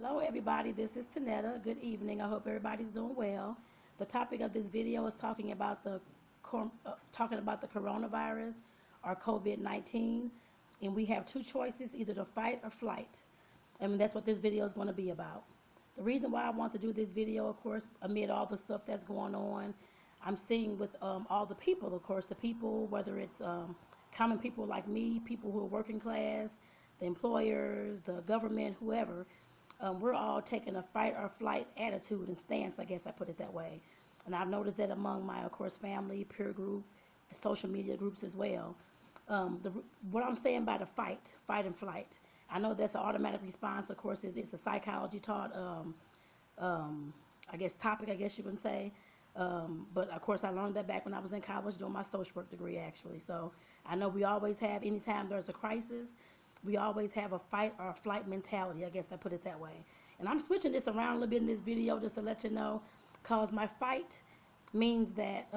Hello everybody, this is Tonetta. Good evening. I hope everybody's doing well. The topic of this video is talking about the coronavirus or COVID-19, and we have two choices, either to fight or flight. And that's what this video is going to be about. The reason why I want to do this video, of course, amid all the stuff that's going on, I'm seeing with all the people, of course, the people, whether it's common people like me, people who are working class, the employers, the government, whoever, we're all taking a fight or flight attitude and stance, I guess I put it that way. And I've noticed that among my, of course, family, peer group, social media groups as well. What I'm saying by the fight and flight, I know that's an automatic response, of course, it's a psychology taught, I guess, topic, I guess you would say. But of course, I learned that back when I was in college doing my social work degree, actually. So I know we always have, anytime there's a crisis, we always have a fight or a flight mentality. I guess I put it that way. And I'm switching this around a little bit in this video just to let you know, because my fight means that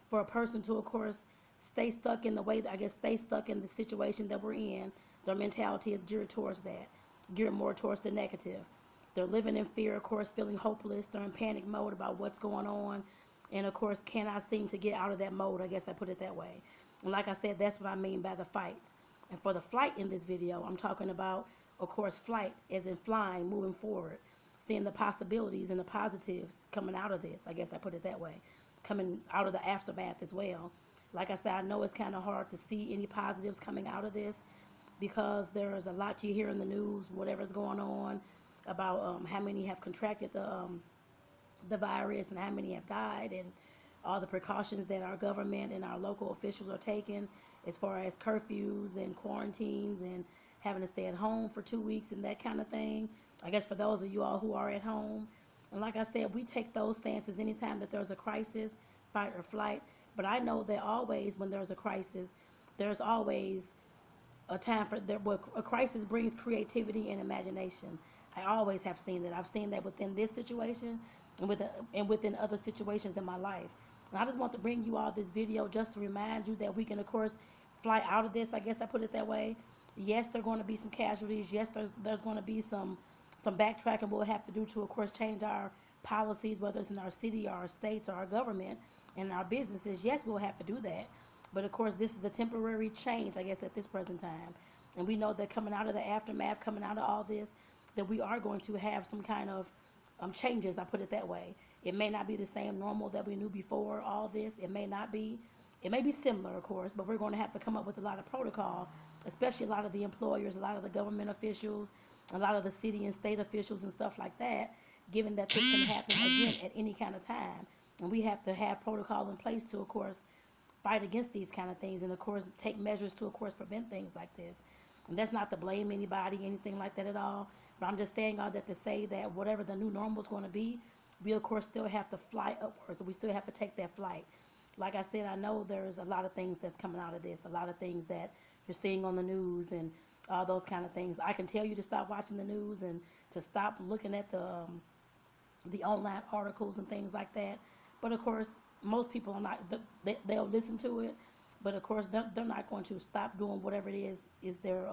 for a person to, of course, stay stuck in the way, I guess, stay stuck in the situation that we're in, their mentality is geared towards that, geared more towards the negative. They're living in fear, of course, feeling hopeless. They're in panic mode about what's going on. And, of course, cannot seem to get out of that mode. I guess I put it that way. And like I said, that's what I mean by the fight. And for the flight in this video, I'm talking about, of course, flight as in flying, moving forward, seeing the possibilities and the positives coming out of this. I guess I put it that way. Coming out of the aftermath as well. Like I said, I know it's kind of hard to see any positives coming out of this because there's a lot you hear in the news, whatever's going on, about how many have contracted the virus and how many have died, and all the precautions that our government and our local officials are taking as far as curfews and quarantines and having to stay at home for 2 weeks and that kind of thing. I guess for those of you all who are at home. And like I said, we take those stances anytime that there's a crisis, fight or flight. But I know that always when there's a crisis, there's always a time for a crisis brings creativity and imagination. I always have seen that. I've seen that within this situation and within other situations in my life. And I just want to bring you all this video just to remind you that we can, of course, fly out of this. I guess I put it that way. Yes, there are going to be some casualties. Yes, there's going to be some backtracking we'll have to do to, of course, change our policies, whether it's in our city or our states or our government and our businesses. Yes, we'll have to do that. But, of course, this is a temporary change, I guess, at this present time. And we know that coming out of the aftermath, coming out of all this, that we are going to have some kind of changes, I put it that way. It may not be the same normal that we knew before all this. It may not be. It may be similar, of course, but we're going to have to come up with a lot of protocol, especially a lot of the employers, a lot of the government officials, a lot of the city and state officials and stuff like that, given that this can happen again at any kind of time. And we have to have protocol in place to, of course, fight against these kind of things and, of course, take measures to, of course, prevent things like this. And that's not to blame anybody, anything like that at all. But I'm just saying all that to say that whatever the new normal is going to be, we, of course, still have to fly upwards. So we still have to take that flight. Like I said, I know there's a lot of things that's coming out of this, a lot of things that you're seeing on the news and all those kind of things. I can tell you to stop watching the news and to stop looking at the online articles and things like that. But, of course, most people are not, they'll listen to it. But, of course, they're not going to stop doing whatever it is their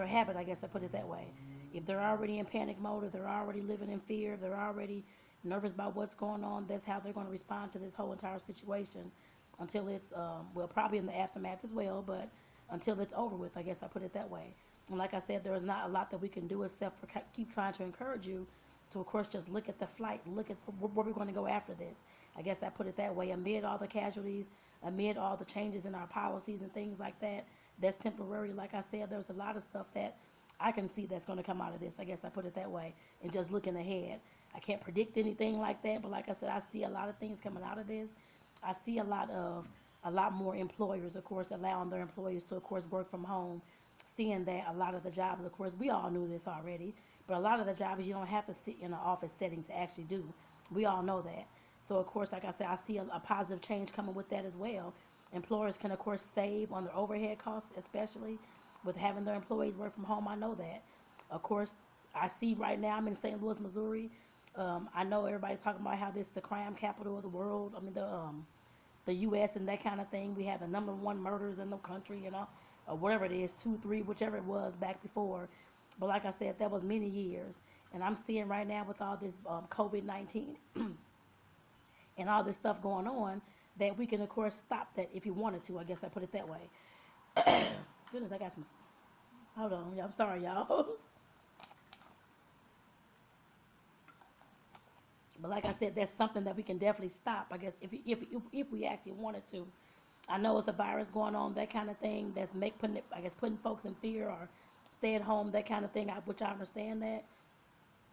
habit, I guess I put it that way. If they're already in panic mode, if they're already living in fear, if they're already nervous about what's going on, that's how they're going to respond to this whole entire situation until it's, well, probably in the aftermath as well, but until it's over with, I guess I put it that way. And like I said, there's not a lot that we can do except for keep trying to encourage you to, of course, just look at the flight, look at where we're going to go after this. I guess I put it that way. Amid all the casualties, amid all the changes in our policies and things like that, that's temporary. Like I said, there's a lot of stuff that I can see that's going to come out of this. I guess I put it that way. And just looking ahead, I can't predict anything like that. But like I said, I see a lot of things coming out of this. I see a lot more employers, of course, allowing their employees to, of course, work from home. Seeing that a lot of the jobs, of course, we all knew this already. But a lot of the jobs you don't have to sit in an office setting to actually do. We all know that. So, of course, like I said, I see a positive change coming with that as well. Employers can, of course, save on their overhead costs, especially with having their employees work from home. I know that. Of course, I see right now, I'm in St. Louis, Missouri. I know everybody's talking about how this is the crime capital of the world. I mean, the U.S. and that kind of thing. We have the #1 murders in the country, or whatever it is, 2, 3, whichever it was back before. But like I said, that was many years. And I'm seeing right now with all this COVID-19 and all this stuff going on that we can, of course, stop that if you wanted to. I guess I put it that way. Goodness, I got some. Hold on, I'm sorry, y'all. But like I said, that's something that we can definitely stop. I guess if we actually wanted to. I know it's a virus going on, that kind of thing. That's putting folks in fear or stay at home, that kind of thing. Which I understand that.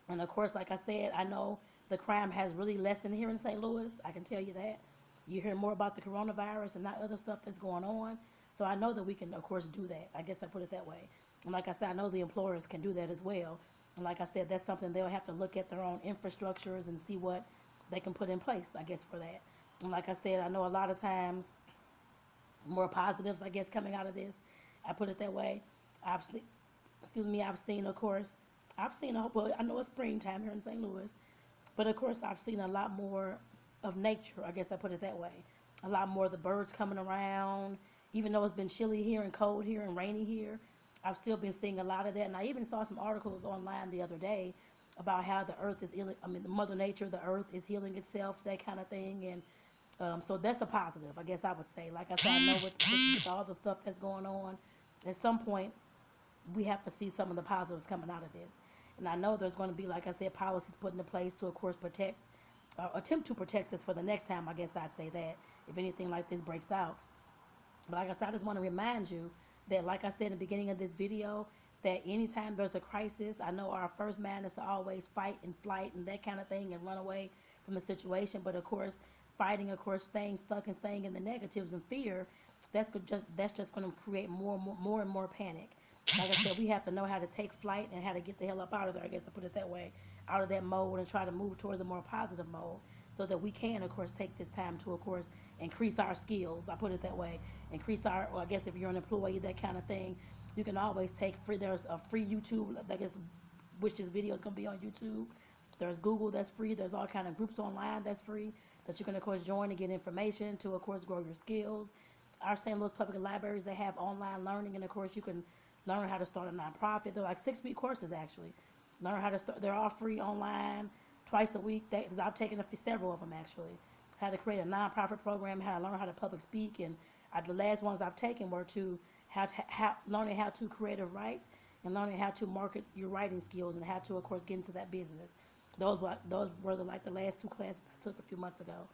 And of course, like I said, I know the crime has really lessened here in St. Louis. I can tell you that. You hear more about the coronavirus and not other stuff that's going on. So I know that we can, of course, do that. I guess I put it that way. And like I said, I know the employers can do that as well. And like I said, that's something they'll have to look at their own infrastructures and see what they can put in place, I guess, for that. And like I said, I know a lot of times more positives, I guess, coming out of this. I put it that way. I've seen, I've seen, of course, well, I know it's springtime here in St. Louis, but of course, I've seen a lot more of nature, I guess I put it that way. A lot more of the birds coming around, even though it's been chilly here and cold here and rainy here. I've still been seeing a lot of that, and I even saw some articles online the other day about how the earth is, the Mother Nature, the earth is healing itself, that kind of thing, and so that's a positive, I guess I would say. Like I said, I know with all the stuff that's going on, at some point, we have to see some of the positives coming out of this. And I know there's going to be, like I said, policies put into place to, of course, attempt to protect us for the next time, I guess I'd say that, if anything like this breaks out. But like I said, I just want to remind you that, like I said in the beginning of this video, that anytime there's a crisis, I know our first man is to always fight and flight and that kind of thing and run away from the situation. But of course, fighting, of course, staying stuck and staying in the negatives and fear, that's just going to create more and more panic. Like I said, we have to know how to take flight and how to get the hell up out of there, I guess I put it that way, out of that mode and try to move towards a more positive mode so that we can, of course, take this time to, of course, increase our skills. I put it that way. Increase or I guess if you're an employee, that kind of thing, you can always take free. There's a free YouTube, I guess, which this video is going to be on YouTube. There's Google, that's free. There's all kind of groups online that's free that you can, of course, join and get information to, of course, grow your skills. Our St. Louis Public Libraries, they have online learning, and of course, you can learn how to start a nonprofit. They're like 6-week courses, actually. Learn how to start. They're all free online, twice a week. Because I've taken several of them, actually. How to create a nonprofit program, how to learn how to public speak, and the last ones I've taken were learning how to creative write and learning how to market your writing skills and how to, of course, get into that business. Those were the last 2 classes I took a few months ago.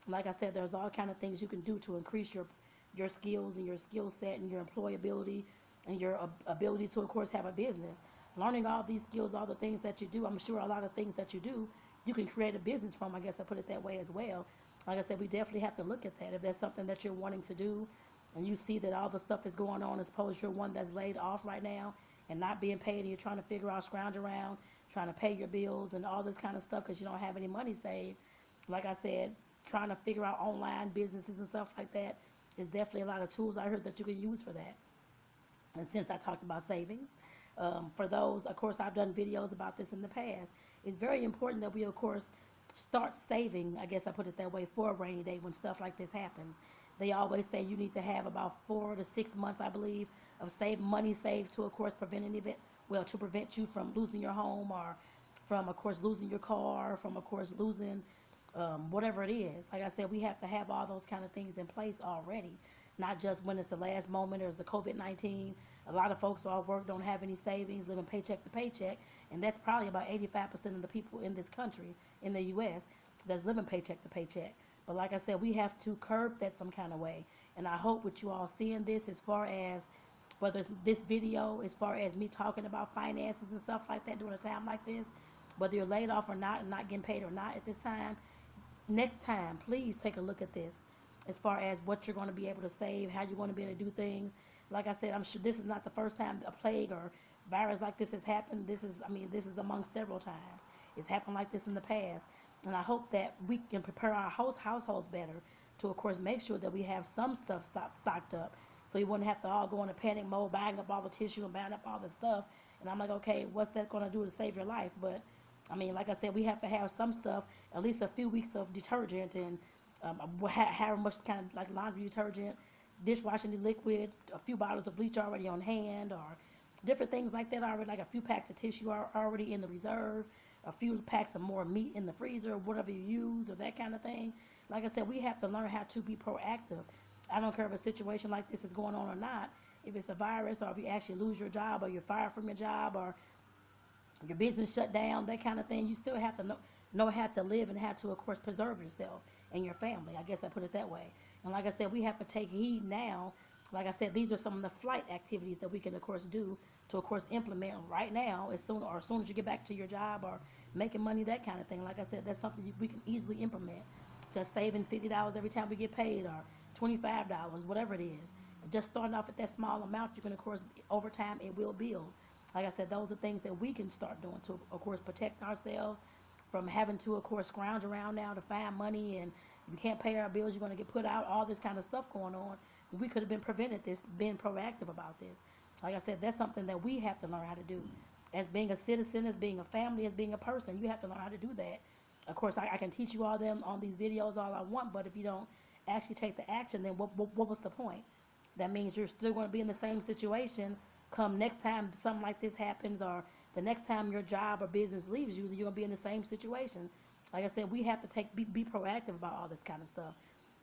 Like I said, there's all kind of things you can do to increase your skills and your skill set and your employability and your ability to, of course, have a business. Learning all these skills, all the things that you do, I'm sure a lot of things that you do, you can create a business from, I guess I put it that way as well. Like I said, we definitely have to look at that. If there's something that you're wanting to do and you see that all the stuff is going on, as suppose you're one that's laid off right now and not being paid and you're trying to figure out, scrounge around, trying to pay your bills and all this kind of stuff because you don't have any money saved. Like I said, trying to figure out online businesses and stuff like that is definitely a lot of tools I heard that you can use for that. And since I talked about savings, for those, of course, I've done videos about this in the past. It's very important that we, of course, start saving, I guess I put it that way, for a rainy day when stuff like this happens. They always say you need to have about 4 to 6 months, I believe, of money saved to, of course, prevent an event, to prevent you from losing your home or from, of course, losing your car, from, of course, losing whatever it is. Like I said, we have to have all those kind of things in place already, not just when it's the last moment or it's the COVID-19. A lot of folks who are at work don't have any savings, living paycheck to paycheck, and that's probably about 85% of the people in this country, in the U.S., that's living paycheck to paycheck. But like I said, we have to curb that some kind of way. And I hope with you all seeing this, as far as whether it's this video, as far as me talking about finances and stuff like that during a time like this, whether you're laid off or not and not getting paid or not at this time, next time, please take a look at this as far as what you're going to be able to save, how you're going to be able to do things. Like I said, I'm sure this is not the first time a plague or virus like this has happened. This is among several times. It's happened like this in the past. And I hope that we can prepare our households better to, of course, make sure that we have some stuff stocked up. So you wouldn't have to all go in a panic mode, buying up all the tissue and buying up all the stuff. And I'm like, okay, what's that going to do to save your life? But, like I said, we have to have some stuff, at least a few weeks of detergent and however much kind of like laundry detergent, dishwashing liquid, a few bottles of bleach already on hand, or different things like that already, like a few packs of tissue are already in the reserve, a few packs of more meat in the freezer, whatever you use, or that kind of thing. Like I said, we have to learn how to be proactive. I don't care if a situation like this is going on or not. If it's a virus, or if you actually lose your job, or you're fired from your job, or your business shut down, that kind of thing, you still have to know how to live and how to, of course, preserve yourself and your family. I guess I put it that way. And like I said, we have to take heed now. Like I said, these are some of the flight activities that we can, of course, do to, of course, implement right now, as soon as you get back to your job or making money, that kind of thing. Like I said, that's something we can easily implement. Just saving $50 every time we get paid, or $25, whatever it is. Just starting off at that small amount, you can, of course, over time, it will build. Like I said, those are things that we can start doing to, of course, protect ourselves from having to, of course, scrounge around now to find money, and you can't pay our bills, you're going to get put out, all this kind of stuff going on. We could have been prevented this, been proactive about this. Like I said, that's something that we have to learn how to do. As being a citizen, as being a family, as being a person, you have to learn how to do that. Of course, I can teach you all them on these videos all I want, but if you don't actually take the action, then what was the point? That means you're still going to be in the same situation come next time something like this happens, or the next time your job or business leaves you, you're going to be in the same situation. Like I said, we have to be proactive about all this kind of stuff.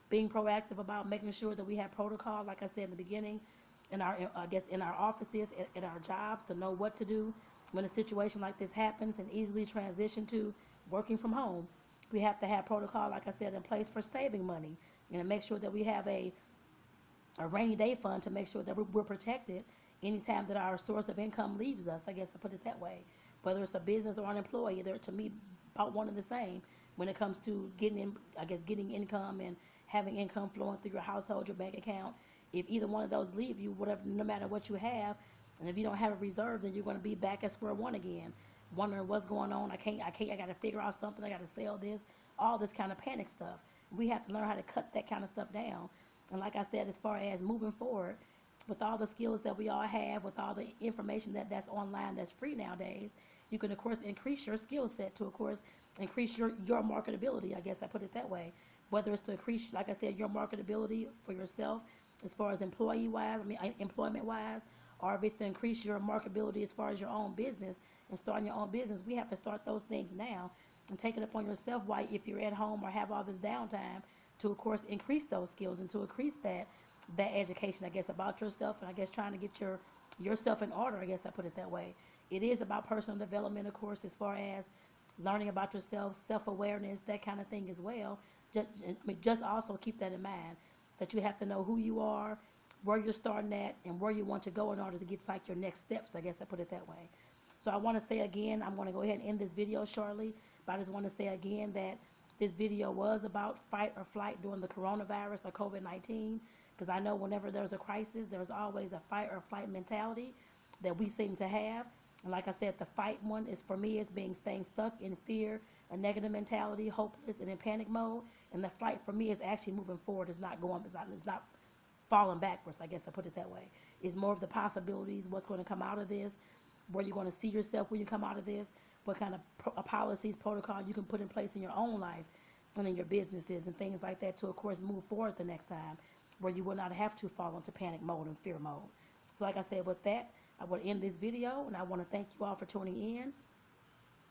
Being proactive about making sure that we have protocol, like I said in the beginning, in our, I guess, in our offices, at our jobs, to know what to do when a situation like this happens, and easily transition to working from home. We have to have protocol, like I said, in place for saving money, and to make sure that we have a rainy day fund to make sure that we're protected anytime that our source of income leaves us. I guess I put it that way. Whether it's a business or an employee, they're, to me, about one and the same when it comes to getting income and having income flowing through your household, your bank account. If either one of those leave you, whatever, no matter what you have, and if you don't have a reserve, then you're going to be back at square one again, wondering what's going on. I got to figure out something. I got to sell this, all this kind of panic stuff. We have to learn how to cut that kind of stuff down. And like I said, as far as moving forward, with all the skills that we all have, with all the information that's online, that's free nowadays, you can, of course, increase your skill set to, of course, increase your marketability. I guess I put it that way. Whether it's to increase, like I said, your marketability for yourself as far as employment-wise, or if it's to increase your marketability as far as your own business and starting your own business, we have to start those things now and take it upon yourself. Why, if you're at home or have all this downtime, to, of course, increase those skills and to increase that education, I guess, about yourself, and I guess trying to get yourself in order. I guess I put it that way. It is about personal development, of course, as far as learning about yourself, self-awareness, that kind of thing as well. Just also keep that in mind, that you have to know who you are, where you're starting at, and where you want to go in order to get like your next steps. I guess I put it that way. So I want to say again, I'm going to go ahead and end this video shortly, but I just want to say again that this video was about fight or flight during the coronavirus or COVID-19, because I know whenever there's a crisis, there's always a fight or flight mentality that we seem to have. And like I said, the fight one is, for me, is staying stuck in fear, a negative mentality, hopeless, and in panic mode. And the flight for me is actually moving forward. It's not falling backwards. I guess I put it that way. It's more of the possibilities, what's going to come out of this, where you're going to see yourself when you come out of this, what kind of policies, protocol you can put in place in your own life and in your businesses and things like that to, of course, move forward the next time, where you will not have to fall into panic mode and fear mode. So like I said, with that, I will end this video, and I want to thank you all for tuning in.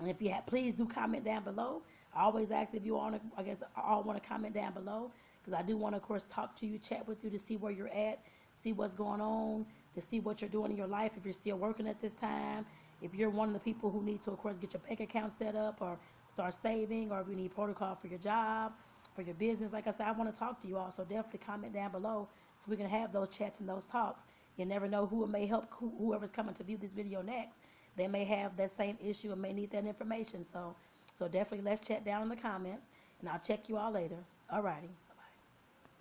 And if you have, please do comment down below. I always ask if you all, I guess, all want to comment down below, because I do want to, of course, talk to you, chat with you to see where you're at, see what's going on, to see what you're doing in your life, if you're still working at this time, if you're one of the people who need to, of course, get your bank account set up or start saving, or if you need protocol for your job, for your business. Like I said, I want to talk to you all, so definitely comment down below so we can have those chats and those talks. You never know who it may help, whoever's coming to view this video next. They may have that same issue and may need that information. So definitely let's chat down in the comments, and I'll check you all later. Alrighty.